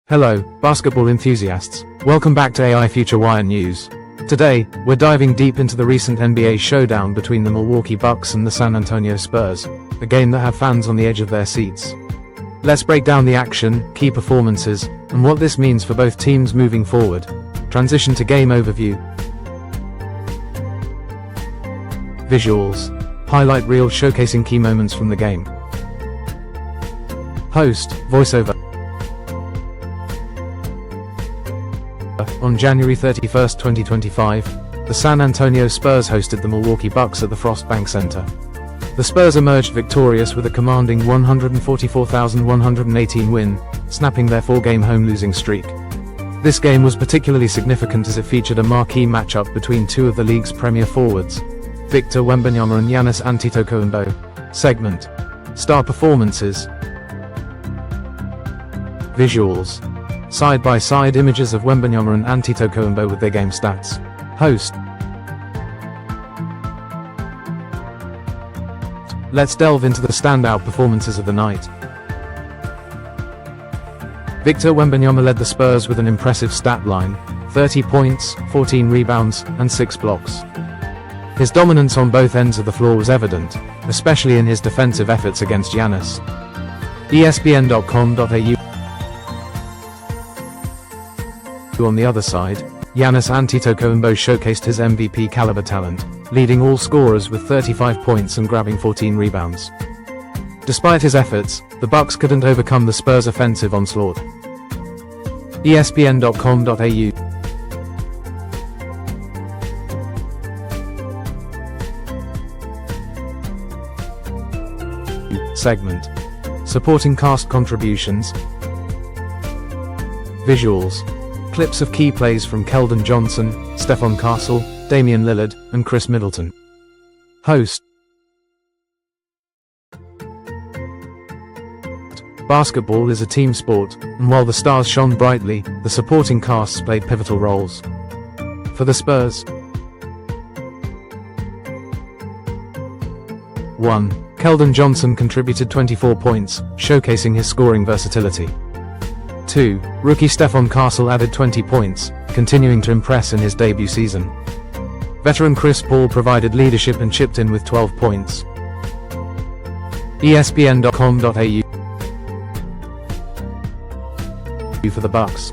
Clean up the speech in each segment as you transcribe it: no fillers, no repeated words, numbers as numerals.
Hello, basketball enthusiasts. Welcome back to AI Future Wire News. Today, we're diving deep into the recent NBA showdown between the Milwaukee Bucks and the San Antonio Spurs, a game that had fans on the edge of their seats. Let's break down the action, key performances, and what this means for both teams moving forward. Transition to game overview. Visuals. Highlight reel showcasing key moments from the game. Host, voiceover. On January 31, 2025, the San Antonio Spurs hosted the Milwaukee Bucks at the Frostbank Center. The Spurs emerged victorious with a commanding 144,118 win, snapping their four-game home losing streak. This game was particularly significant as it featured a marquee matchup between two of the league's premier forwards, Victor Wembanyama and Giannis Antetokounmpo. Segment. Star performances. Visuals. Side-by-side images of Wembanyama and Antetokounmpo with their game stats. Host. Let's delve into the standout performances of the night. Victor Wembanyama led the Spurs with an impressive stat line: 30 points, 14 rebounds, and 6 blocks. His dominance on both ends of the floor was evident, especially in his defensive efforts against Giannis. ESPN.com.au. On the other side, Giannis Antetokounmpo showcased his MVP caliber talent, leading all scorers with 35 points and grabbing 14 rebounds. Despite his efforts, the Bucks couldn't overcome the Spurs' offensive onslaught. ESPN.com.au. Segment. Supporting cast contributions. Visuals. Clips of key plays from Keldon Johnson, Stephon Castle, Damian Lillard, and Chris Middleton. Host. Basketball is a team sport, and while the stars shone brightly, the supporting casts played pivotal roles. For the Spurs. 1. Keldon Johnson contributed 24 points, showcasing his scoring versatility. 2. Rookie Stephon Castle added 20 points, continuing to impress in his debut season. Veteran Chris Paul provided leadership and chipped in with 12 points. ESPN.com.au. For the Bucks.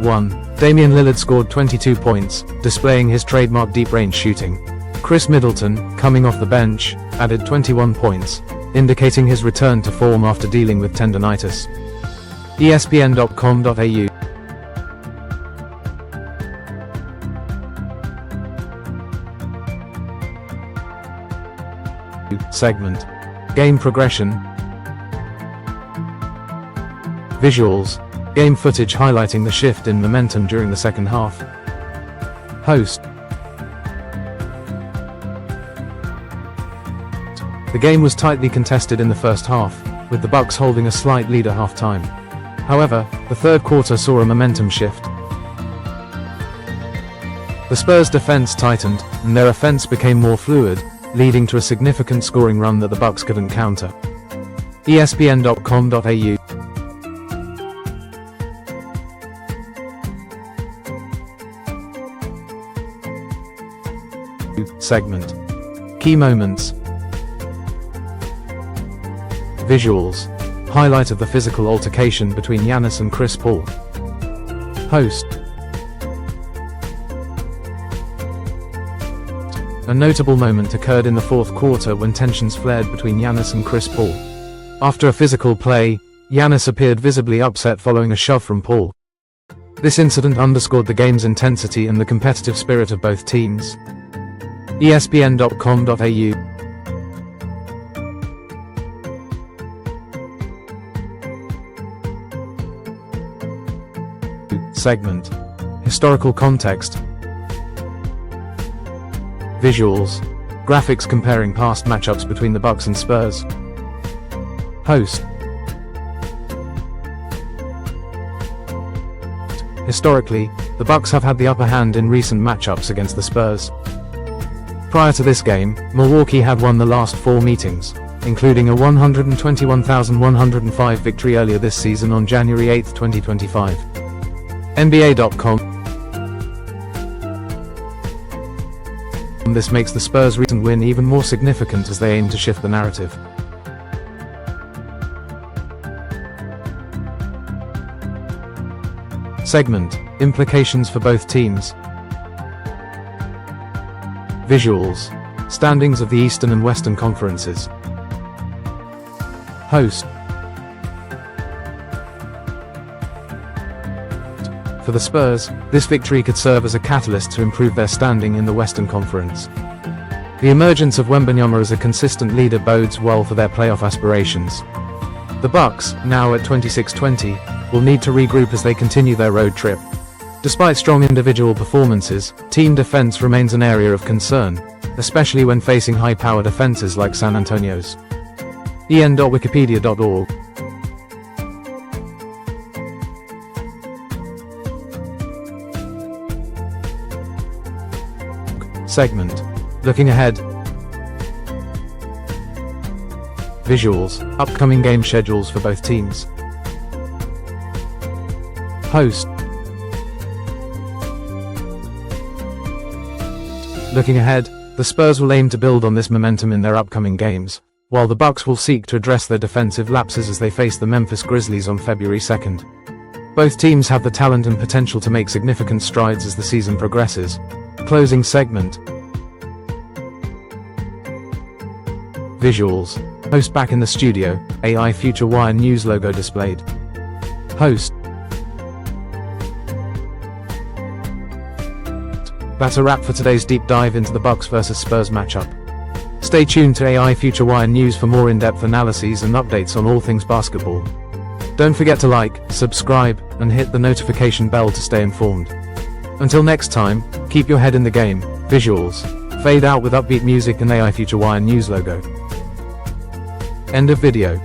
1. Damian Lillard scored 22 points, displaying his trademark deep-range shooting. Chris Middleton, coming off the bench, added 21 points, indicating his return to form after dealing with tendonitis. ESPN.com.au. Segment. Game progression. Visuals. Game footage highlighting the shift in momentum during the second half. Host. The game was tightly contested in the first half, with the Bucks holding a slight lead at halftime. However, the third quarter saw a momentum shift. The Spurs' defense tightened, and their offense became more fluid, leading to a significant scoring run that the Bucks couldn't counter. ESPN.com.au. Segment. Key moments. Visuals. Highlight of the physical altercation between Giannis and Chris Paul. Host. A notable moment occurred in the fourth quarter when tensions flared between Giannis and Chris Paul. After a physical play, Giannis appeared visibly upset following a shove from Paul. This incident underscored the game's intensity and the competitive spirit of both teams. ESPN.com.au. Segment. Historical context. Visuals. Graphics comparing past matchups between the Bucks and Spurs. Host. Historically, the Bucks have had the upper hand in recent matchups against the Spurs. Prior to this game, Milwaukee had won the last 4 meetings. including a 121,105 victory earlier this season on January 8, 2025. NBA.com. This makes the Spurs' recent win even more significant as they aim to shift the narrative. Segment: Implications for both teams. Visuals: Standings of the Eastern and Western Conferences. Host: For the Spurs, this victory could serve as a catalyst to improve their standing in the Western Conference. The emergence of Wembanyama as a consistent leader bodes well for their playoff aspirations. The Bucks, now at 26-20, will need to regroup as they continue their road trip. Despite strong individual performances, team defense remains an area of concern, especially when facing high-powered offenses like San Antonio's. en.wikipedia.org. Segment: Looking ahead. Visuals: Upcoming game schedules for both teams. Host: Looking ahead, the Spurs will aim to build on this momentum in their upcoming games, while the Bucks will seek to address their defensive lapses as they face the Memphis Grizzlies on February 2nd. Both teams have the talent and potential to make significant strides as the season progresses. Closing segment. Visuals: Host back in the studio, AI Future Wire News logo displayed. Host. That's a wrap for today's deep dive into the Bucks vs Spurs matchup. Stay tuned to AI Future Wire News for more in-depth analyses and updates on all things basketball. Don't forget to like, subscribe, and hit the notification bell to stay informed. Until next time, keep your head in the game. Visuals: Fade out with upbeat music and AI Future Wire News logo. End of video.